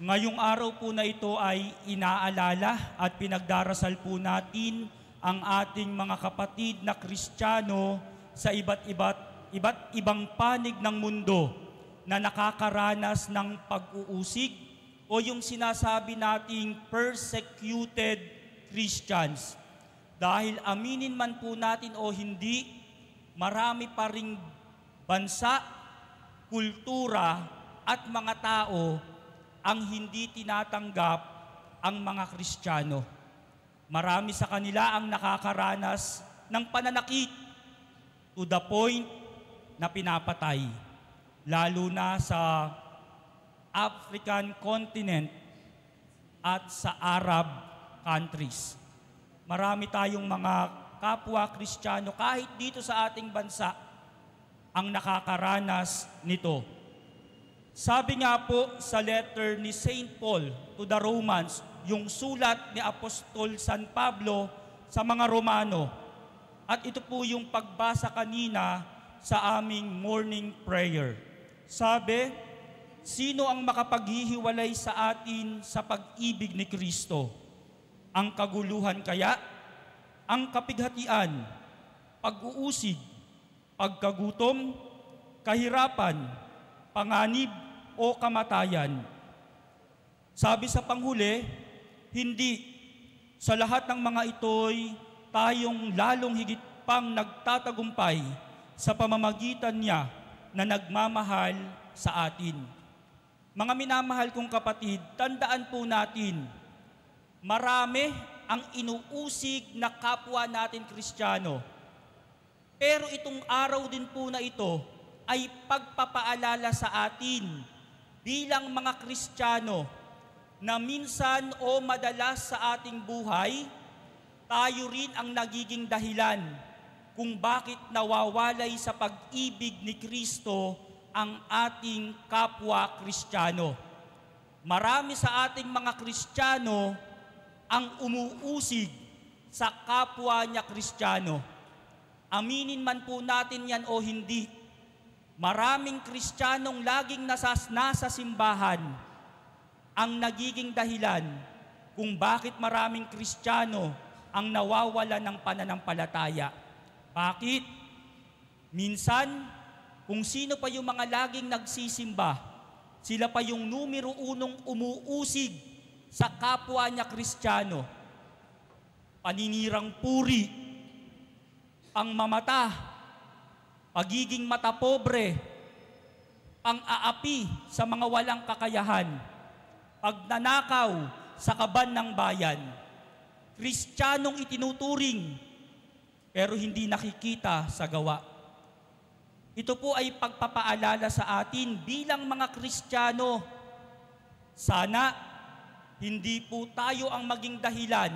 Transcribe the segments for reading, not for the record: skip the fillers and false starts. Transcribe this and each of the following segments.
Ngayong araw po na ito ay inaalala at pinagdarasal po natin ang ating mga kapatid na Kristiyano sa iba't ibang panig ng mundo na nakakaranas ng pag-uusig o yung sinasabi nating persecuted Christians. Dahil aminin man po natin o hindi, marami pa ring bansa, kultura at mga tao ang hindi tinatanggap ang mga Kristiyano. Marami sa kanila ang nakakaranas ng pananakit to the point na pinapatay, lalo na sa African continent at sa Arab countries. Marami tayong mga kapwa Kristiyano kahit dito sa ating bansa ang nakakaranas nito. Sabi nga po sa letter ni Saint Paul to the Romans, yung sulat ni Apostol San Pablo sa mga Romano. At ito po yung pagbasa kanina sa aming morning prayer. Sabi, sino ang makapaghihiwalay sa atin sa pag-ibig ni Kristo? Ang kaguluhan kaya? Ang kapighatian? Pag-uusig? Pagkagutom? Kahirapan? Panganib? O kamatayan? Sabi sa panghuli, hindi. Sa lahat ng mga ito'y tayong lalong higit pang nagtatagumpay sa pamamagitan niya na nagmamahal sa atin. Mga minamahal kong kapatid, tandaan po natin, marami ang inuusig na kapwa natin Kristiyano. Pero itong araw din po na ito ay pagpapaalala sa atin bilang mga Kristiyano na minsan o madalas sa ating buhay, tayo rin ang nagiging dahilan kung bakit nawawalay sa pag-ibig ni Kristo ang ating kapwa Kristiyano. Marami sa ating mga Kristiyano ang umuusig sa kapwa niya Kristiyano. Aminin man po natin yan o hindi, maraming Kristiyanong laging nasa simbahan ang nagiging dahilan kung bakit maraming Kristiyano ang nawawala ng pananampalataya. Bakit? Minsan, kung sino pa yung mga laging nagsisimba, sila pa yung numero unong umuusig sa kapwa niya Kristiyano. Paninirang puri, pangmamata, pagiging matapobre, pang-aapi sa mga walang kakayahan, pagnanakaw sa kaban ng bayan. Kristiyanong itinuturing, pero hindi nakikita sa gawa. Ito po ay pagpapaalala sa atin bilang mga Kristiyano. Sana hindi po tayo ang maging dahilan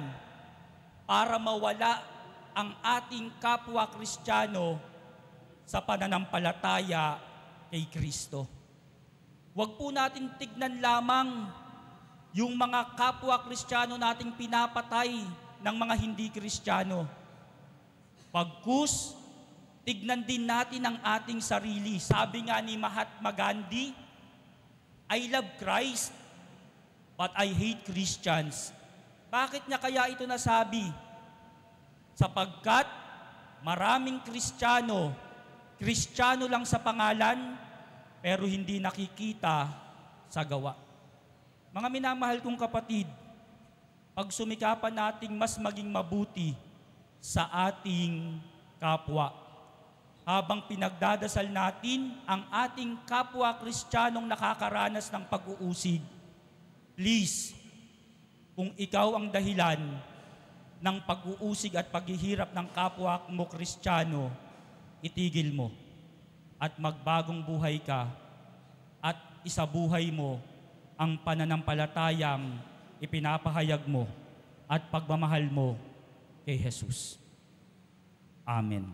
para mawala ang ating kapwa Kristiyano sa pananampalataya kay Kristo. Huwag po natin tignan lamang yung mga kapwa Kristiyano nating pinapatay ng mga hindi Kristiyano. Pagkus, tignan din natin ang ating sarili. Sabi nga ni Mahatma Gandhi, I love Christ, but I hate Christians. Bakit niya kaya ito nasabi? Sapagkat maraming Kristiyano, Kristiyano lang sa pangalan, pero hindi nakikita sa gawa. Mga minamahal kong kapatid, pagsumikapan nating mas maging mabuti sa ating kapwa. Habang pinagdadasal natin ang ating kapwa Kristiyanong nakakaranas ng pag-uusig, please, kung ikaw ang dahilan ng pag-uusig at paghihirap ng kapwa mo Kristiyano, itigil mo at magbagong buhay ka at isabuhay mo ang pananampalatayang ipinapahayag mo at pagmamahal mo kay Jesus. Amen.